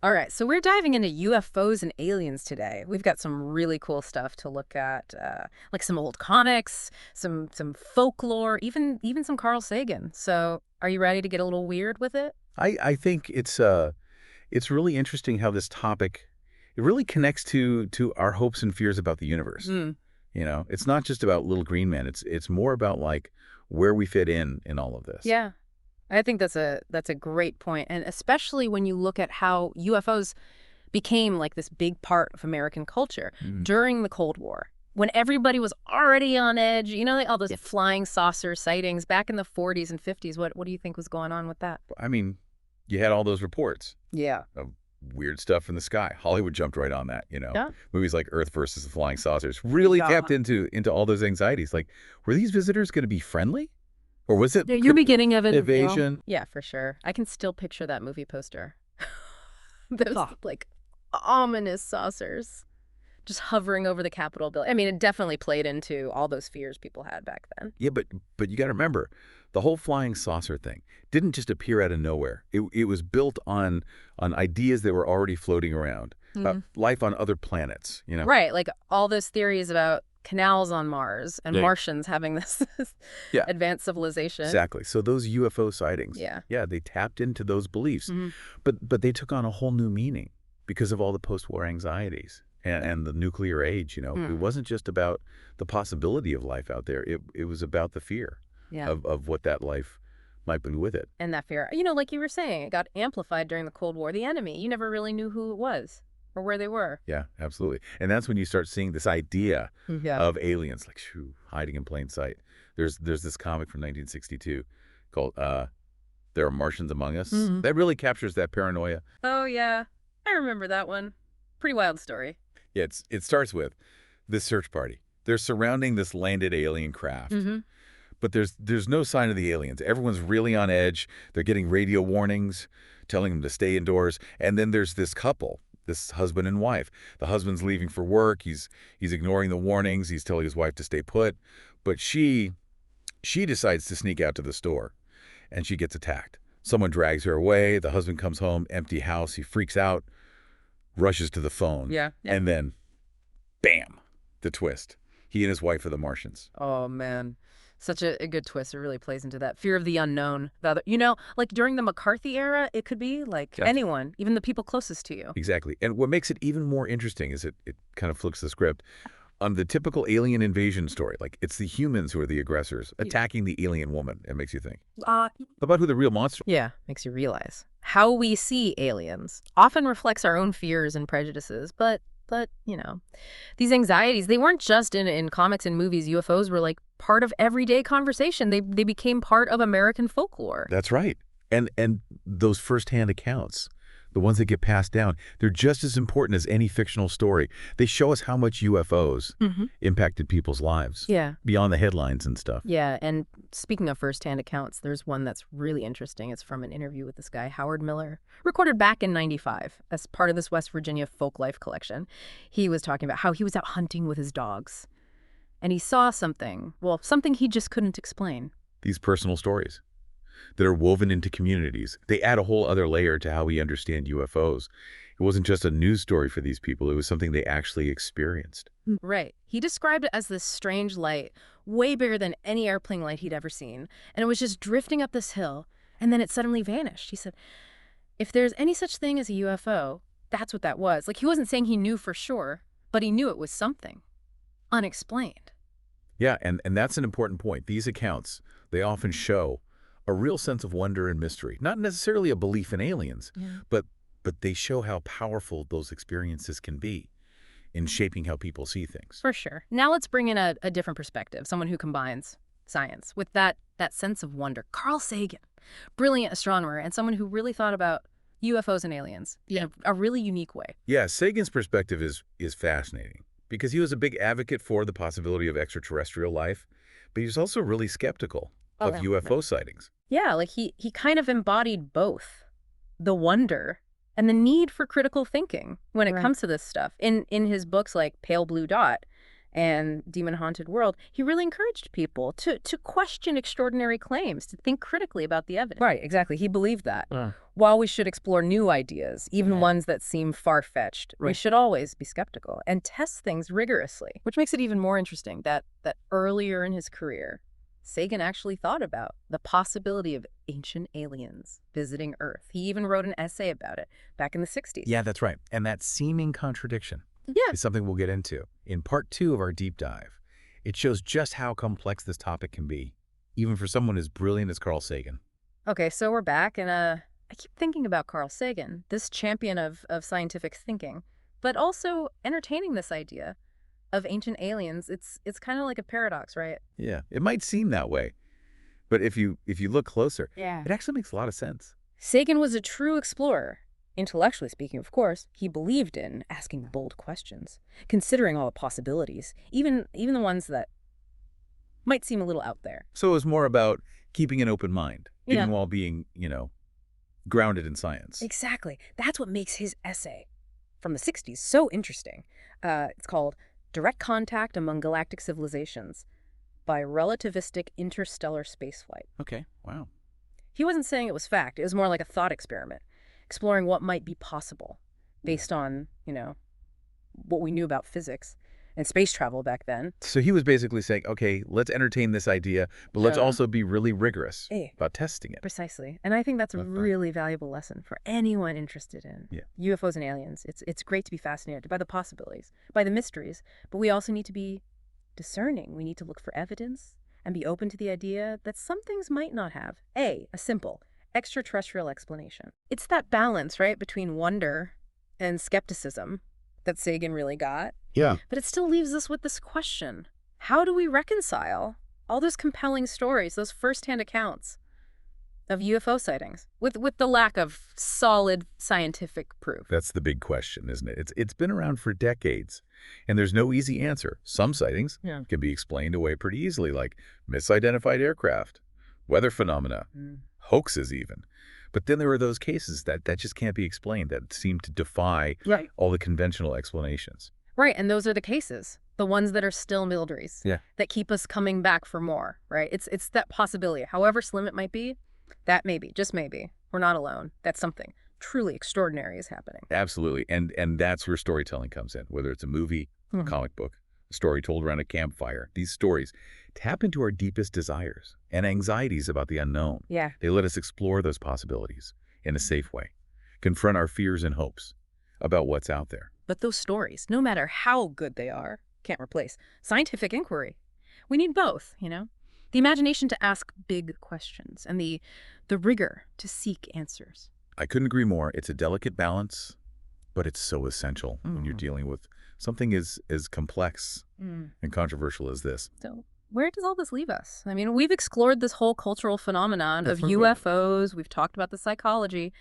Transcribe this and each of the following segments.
All right, so we're diving into UFOs and aliens today. We've got some really cool stuff to look at, like some old comics, some folklore, even some Carl Sagan. So, are you ready to get a little weird with it? I think it's really interesting how this topic it really connects to our hopes and fears about the universe. Mm, It's not just about little green men. It's more about like where we fit in all of this. yeah, I think that's a great point, and especially when you look at how UFOs became like this big part of American culture Mm. during the Cold War. When everybody was already on edge, like all those flying saucer sightings back in the 40s and 50s. What do you think was going on with that? I mean, you had all those reports Yeah. of weird stuff in the sky. Hollywood jumped right on that. Yeah. Movies like Earth versus the Flying Saucers really Yeah. tapped into all those anxieties. Like, were these visitors going to be friendly, or was it You're beginning of it. evasion? Yeah, for sure. I can still picture that movie poster. Those like ominous saucers just hovering over the Capitol building. I mean, it definitely played into all those fears people had back then. Yeah, but you got to remember, the whole flying saucer thing didn't just appear out of nowhere. It was built on ideas that were already floating around about life on other planets. Right, like all those theories about canals on Mars and Yeah. Martians having this Yeah. advanced civilization. Exactly. So those UFO sightings, Yeah. they tapped into those beliefs, Mhm. but they took on a whole new meaning because of all the post-war anxieties and the nuclear age. It wasn't just about the possibility of life out there. It was about the fear Yeah. of what that life might bring with it. And that fear, like you were saying, it got amplified during the Cold War. The enemy, you never really knew who it was or where they were. Yeah, absolutely. And that's when you start seeing this idea Yeah. of aliens like hiding in plain sight. There's this comic from 1962 called There Are Martians Among Us. Mhm. That really captures that paranoia. Oh, yeah. I remember that one. Pretty wild story. Yeah, it starts with this search party. They're surrounding this landed alien craft. Mm-hmm. But there's no sign of the aliens. Everyone's really on edge. They're getting radio warnings telling them to stay indoors. And then there's this couple, this husband and wife. The husband's leaving for work. He's ignoring the warnings. He's telling his wife to stay put. But she decides to sneak out to the store, and she gets attacked. Someone drags her away. The husband comes home, empty house. He freaks out, rushes to the phone. Yeah. And then, bam, the twist. He and his wife are the Martians. Oh, man. Such a good twist. It really plays into that fear of the unknown. The other, like during the McCarthy era, it could be like Yeah. anyone, even the people closest to you. Exactly. And what makes it even more interesting is it kind of flips the script. On the typical alien invasion story, like it's the humans who are the aggressors attacking the alien woman. It makes you think about who the real monster. Yeah, makes you realize how we see aliens often reflects our own fears and prejudices. But these anxieties, they weren't just in comics and movies. UFOs were like part of everyday conversation. They became part of American folklore. That's right. And those firsthand accounts, the ones that get passed down, they're just as important as any fictional story. They show us how much UFOs impacted people's lives. Yeah. Beyond the headlines and stuff. Yeah, and speaking of firsthand accounts, there's one that's really interesting. It's from an interview with this guy, Howard Miller, recorded back in '95 as part of this West Virginia folk life collection. He was talking about how he was out hunting with his dogs, and he saw something he just couldn't explain. These personal stories that are woven into communities, they add a whole other layer to how we understand UFOs. It wasn't just a news story for these people. It was something they actually experienced. Right. He described it as this strange light, way bigger than any airplane light he'd ever seen. And it was just drifting up this hill, and then it suddenly vanished. He said, if there's any such thing as a UFO, that's what that was. Like, he wasn't saying he knew for sure, but he knew it was something unexplained. Yeah, and that's an important point. These accounts, they often show a real sense of wonder and mystery. Not necessarily a belief in aliens, but they show how powerful those experiences can be in shaping how people see things. For sure. Now let's bring in a different perspective, someone who combines science with that sense of wonder. Carl Sagan, brilliant astronomer and someone who really thought about UFOs and aliens in a really unique way. Yeah, Sagan's perspective is fascinating because he was a big advocate for the possibility of extraterrestrial life, but he was also really skeptical of UFO sightings. Yeah, like he kind of embodied both the wonder and the need for critical thinking when it comes to this stuff. In his books like Pale Blue Dot and Demon Haunted World, he really encouraged people to question extraordinary claims, to think critically about the evidence. Right, exactly. He believed that. while we should explore new ideas, even ones that seem far-fetched, we Right. should always be skeptical and test things rigorously, which makes it even more interesting that earlier in his career, Sagan actually thought about the possibility of ancient aliens visiting Earth. He even wrote an essay about it back in the 60s. Yeah, that's right. And that seeming contradiction Yeah. is something we'll get into in part 2 of our deep dive. It shows just how complex this topic can be, even for someone as brilliant as Carl Sagan. Okay, so we're back, and I keep thinking about Carl Sagan, this champion of scientific thinking, but also entertaining this idea of ancient aliens. It's kind of like a paradox, right? Yeah, it might seem that way, but if you look closer, Yeah. it actually makes a lot of sense. Sagan was a true explorer. Intellectually speaking, of course, he believed in asking bold questions, considering all the possibilities, even the ones that might seem a little out there. So it was more about keeping an open mind, Yeah. even while being, grounded in science. Exactly. That's what makes his essay from the 60s so interesting. It's called Direct Contact Among Galactic Civilizations by Relativistic Interstellar Spaceflight. Okay, wow. He wasn't saying it was fact. It was more like a thought experiment, exploring what might be possible based on, what we knew about physics and space travel back then. So he was basically saying, okay, let's entertain this idea, but let's Yeah. also be really rigorous Eh. about testing it. Precisely. And I think that's a That's fine. really valuable lesson for anyone interested in Yeah. UFOs and aliens. It's great to be fascinated by the possibilities, by the mysteries, but we also need to be discerning. We need to look for evidence and be open to the idea that some things might not have a simple extraterrestrial explanation. It's that balance, right, between wonder and skepticism that Sagan really got. Yeah. But it still leaves us with this question. How do we reconcile all those compelling stories, those firsthand accounts of UFO sightings with the lack of solid scientific proof? That's the big question, isn't it? It's been around for decades, and there's no easy answer. Some sightings Yeah. can be explained away pretty easily, like misidentified aircraft, weather phenomena, hoaxes even. But then there are those cases that just can't be explained, that seem to defy Right. all the conventional explanations. Right, and those are the cases, the ones that are still mysteries, Yeah. that keep us coming back for more, right? It's that possibility, however slim it might be, that maybe, just maybe, we're not alone. That's something truly extraordinary is happening. Absolutely. And that's where storytelling comes in, whether it's a movie, a Mhm. comic book, a story told around a campfire. These stories tap into our deepest desires and anxieties about the unknown. Yeah. They let us explore those possibilities in a safe way, confront our fears and hopes about what's out there. But those stories, no matter how good they are, can't replace scientific inquiry. We need both, The imagination to ask big questions and the rigor to seek answers. I couldn't agree more. It's a delicate balance, but it's so essential when you're Mhm. dealing with something as complex and controversial as this. So where does all this leave us? I mean, we've explored this whole cultural phenomenon of Definitely. UFOs. We've talked about the psychology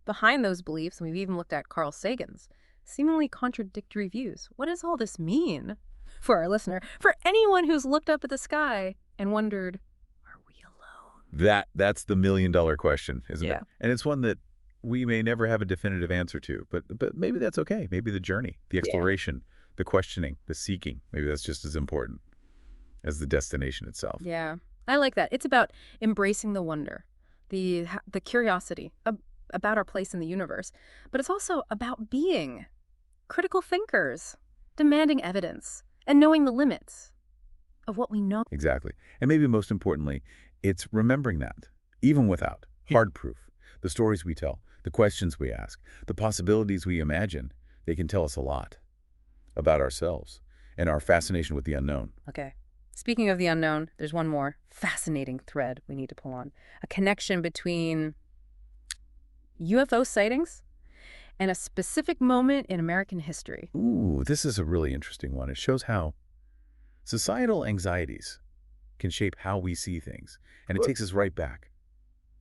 behind those beliefs, and we've even looked at Carl Sagan's seemingly contradictory views. What does all this mean for our listener? For anyone who's looked up at the sky and wondered, are we alone? That's the million-dollar question, isn't Yeah. it? And it's one that we may never have a definitive answer to, but maybe that's okay. Maybe the journey, the exploration, the questioning, the seeking, maybe that's just as important as the destination itself. Yeah, I like that. It's about embracing the wonder, the curiosity about our place in the universe. But it's also about being critical thinkers, demanding evidence, and knowing the limits of what we know. Exactly. And maybe most importantly, it's remembering that, even without hard proof, the stories we tell, the questions we ask, the possibilities we imagine, they can tell us a lot about ourselves and our fascination with the unknown. Okay. Speaking of the unknown, there's one more fascinating thread we need to pull on. A connection between UFO sightings and a specific moment in American history. Ooh, this is a really interesting one. It shows how societal anxieties can shape how we see things. And it takes us right back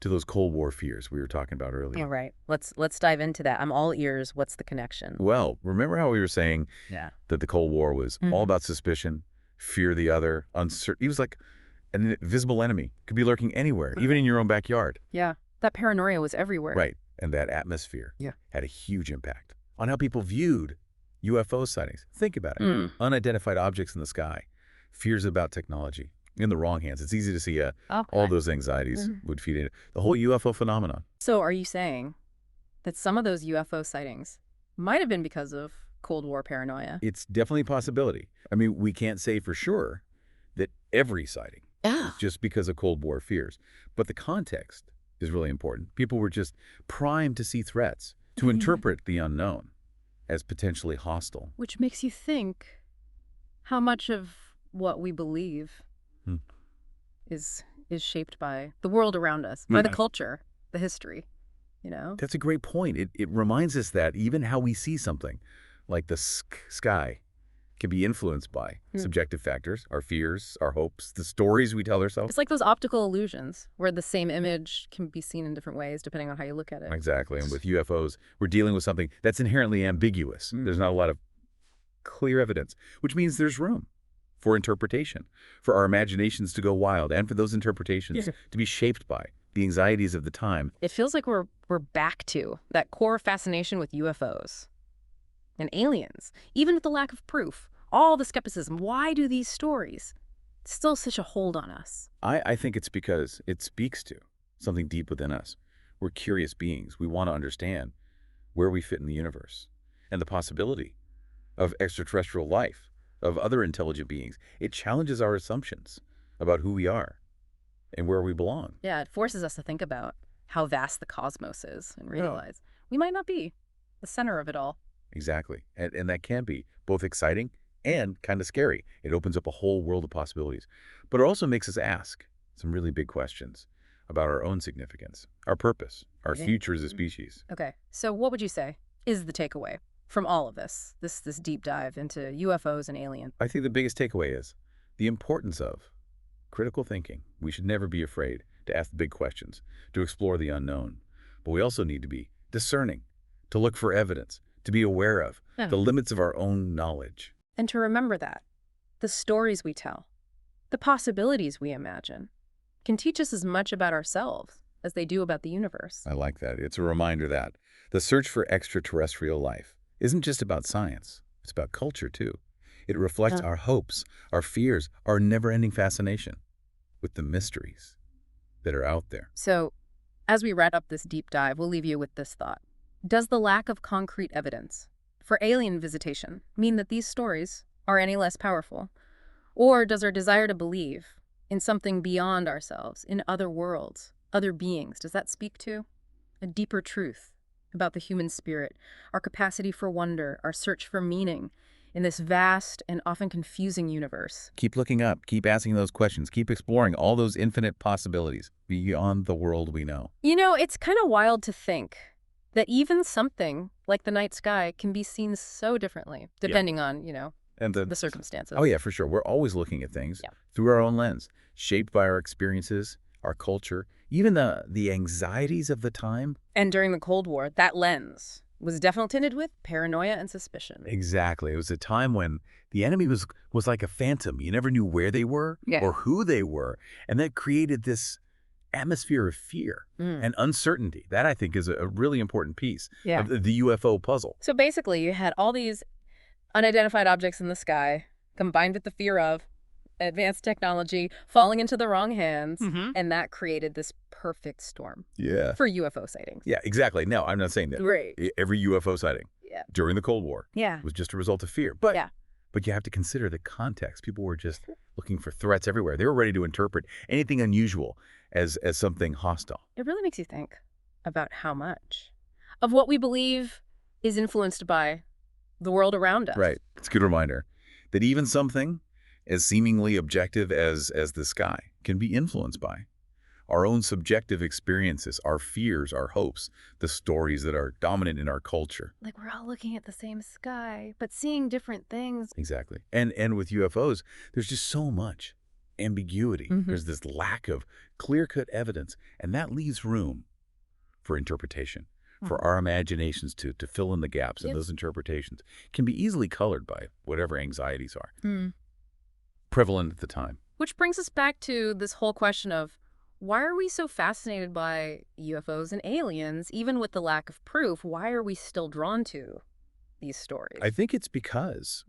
to those Cold War fears we were talking about earlier. All right. Let's dive into that. I'm all ears. What's the connection? Well, remember how we were saying Yeah. that the Cold War was all about suspicion, fear of the other, uncertain. He was like an invisible enemy, could be lurking anywhere, even in your own backyard. Yeah. That paranoia was everywhere. Right. And that atmosphere Yeah. had a huge impact on how people viewed UFO sightings. Think about it. Mm. Unidentified objects in the sky, fears about technology, In the wrong hands, it's easy to see all Okay. those anxieties would feed into the whole UFO phenomenon. So are you saying that some of those UFO sightings might have been because of Cold War paranoia? It's definitely a possibility. I mean, we can't say for sure that every sighting Yeah. is just because of Cold War fears, but the context is really important. People were just primed to see threats, to interpret the unknown as potentially hostile. Which makes you think how much of what we believe Hmm. is shaped by the world around us, by the culture, the history, you know? That's a great point. It reminds us that even how we see something, like the sky, can be influenced by subjective factors, our fears, our hopes, the stories we tell ourselves. It's like those optical illusions where the same image can be seen in different ways depending on how you look at it. Exactly. And with UFOs, we're dealing with something that's inherently ambiguous. There's not a lot of clear evidence, which means there's room for interpretation, for our imaginations to go wild, and for those interpretations to be shaped by the anxieties of the time. It feels like we're back to that core fascination with UFOs and aliens, even with the lack of proof, all the skepticism. Why do these stories still such a hold on us? I think it's because it speaks to something deep within us. We're curious beings. We want to understand where we fit in the universe and the possibility of extraterrestrial life, of other intelligent beings. It challenges our assumptions about who we are and where we belong. Yeah, it forces us to think about how vast the cosmos is and realize we might not be the center of it all. Exactly. And that can be both exciting and kind of scary. It opens up a whole world of possibilities. But it also makes us ask some really big questions about our own significance, our purpose, our future as a species. Okay, so what would you say is the takeaway from all of this deep dive into UFOs and aliens? I think the biggest takeaway is the importance of critical thinking. We should never be afraid to ask the big questions, to explore the unknown. But we also need to be discerning, to look for evidence, to be aware of the limits of our own knowledge. And to remember that the stories we tell, the possibilities we imagine, can teach us as much about ourselves as they do about the universe. I like that. It's a reminder that the search for extraterrestrial life isn't just about science. It's about culture, too. It reflects our hopes, our fears, our never-ending fascination with the mysteries that are out there. So, as we wrap up this deep dive, we'll leave you with this thought. Does the lack of concrete evidence for alien visitation mean that these stories are any less powerful? Or does our desire to believe in something beyond ourselves, in other worlds, other beings, does that speak to a deeper truth about the human spirit, our capacity for wonder, our search for meaning in this vast and often confusing universe? Keep looking up. Keep asking those questions. Keep exploring all those infinite possibilities beyond the world we know. You know, it's kind of wild to think that even something like the night sky can be seen so differently, depending on, And the circumstances. Oh, yeah, for sure. We're always looking at things through our own lens, shaped by our experiences, our culture, even the anxieties of the time. And during the Cold War, that lens was definitely tinted with paranoia and suspicion. Exactly. It was a time when the enemy was like a phantom. You never knew where they were or who they were. And that created this atmosphere of fear and uncertainty. That, I think, is a really important piece of the UFO puzzle. So basically, you had all these unidentified objects in the sky combined with the fear of advanced technology falling into the wrong hands, and that created this perfect storm for UFO sightings. Yeah, exactly. No, I'm not saying that. Right. Every UFO sighting during the Cold War was just a result of fear. But you have to consider the context. People were just looking for threats everywhere. They were ready to interpret anything unusual as something hostile. It really makes you think about how much of what we believe is influenced by the world around us. Right. It's a good reminder that even something as seemingly objective as the sky can be influenced by our own subjective experiences, our fears, our hopes, the stories that are dominant in our culture. Like we're all looking at the same sky, but seeing different things. Exactly. And with UFOs, there's just so much ambiguity. There's this lack of clear-cut evidence, and that leaves room for interpretation, for our imaginations to fill in the gaps, and those interpretations can be easily colored by whatever anxieties are prevalent at the time. Which brings us back to this whole question of why are we so fascinated by UFOs and aliens, even with the lack of proof? Why are we still drawn to these stories? I think it's because,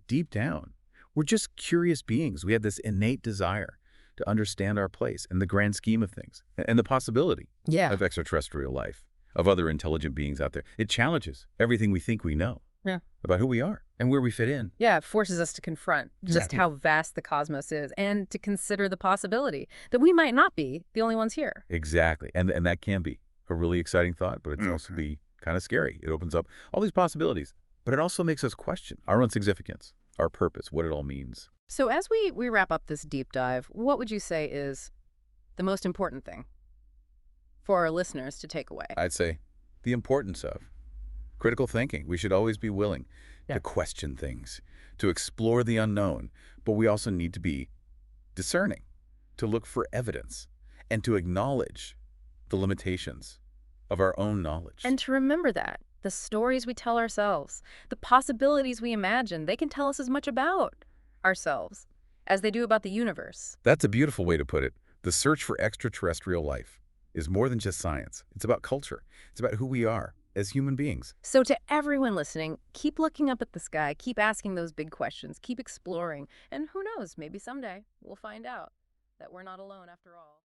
deep down, we're just curious beings. We have this innate desire to understand our place in the grand scheme of things and the possibility Yeah. of extraterrestrial life, of other intelligent beings out there. It challenges everything we think we know Yeah. about who we are and where we fit in. Yeah, it forces us to confront just Exactly. how vast the cosmos is and to consider the possibility that we might not be the only ones here. Exactly. And that can be a really exciting thought, but it's also be kind of scary. It opens up all these possibilities, but it also makes us question our own significance, our purpose, what it all means. So as we wrap up this deep dive, what would you say is the most important thing for our listeners to take away? I'd say the importance of critical thinking. We should always be willing Yeah. to question things, to explore the unknown, but we also need to be discerning, to look for evidence, and to acknowledge the limitations of our own knowledge. And to remember that the stories we tell ourselves, the possibilities we imagine, they can tell us as much about ourselves as they do about the universe. That's a beautiful way to put it. The search for extraterrestrial life is more than just science. It's about culture. It's about who we are as human beings. So to everyone listening, keep looking up at the sky, keep asking those big questions, keep exploring, and who knows, maybe someday we'll find out that we're not alone after all.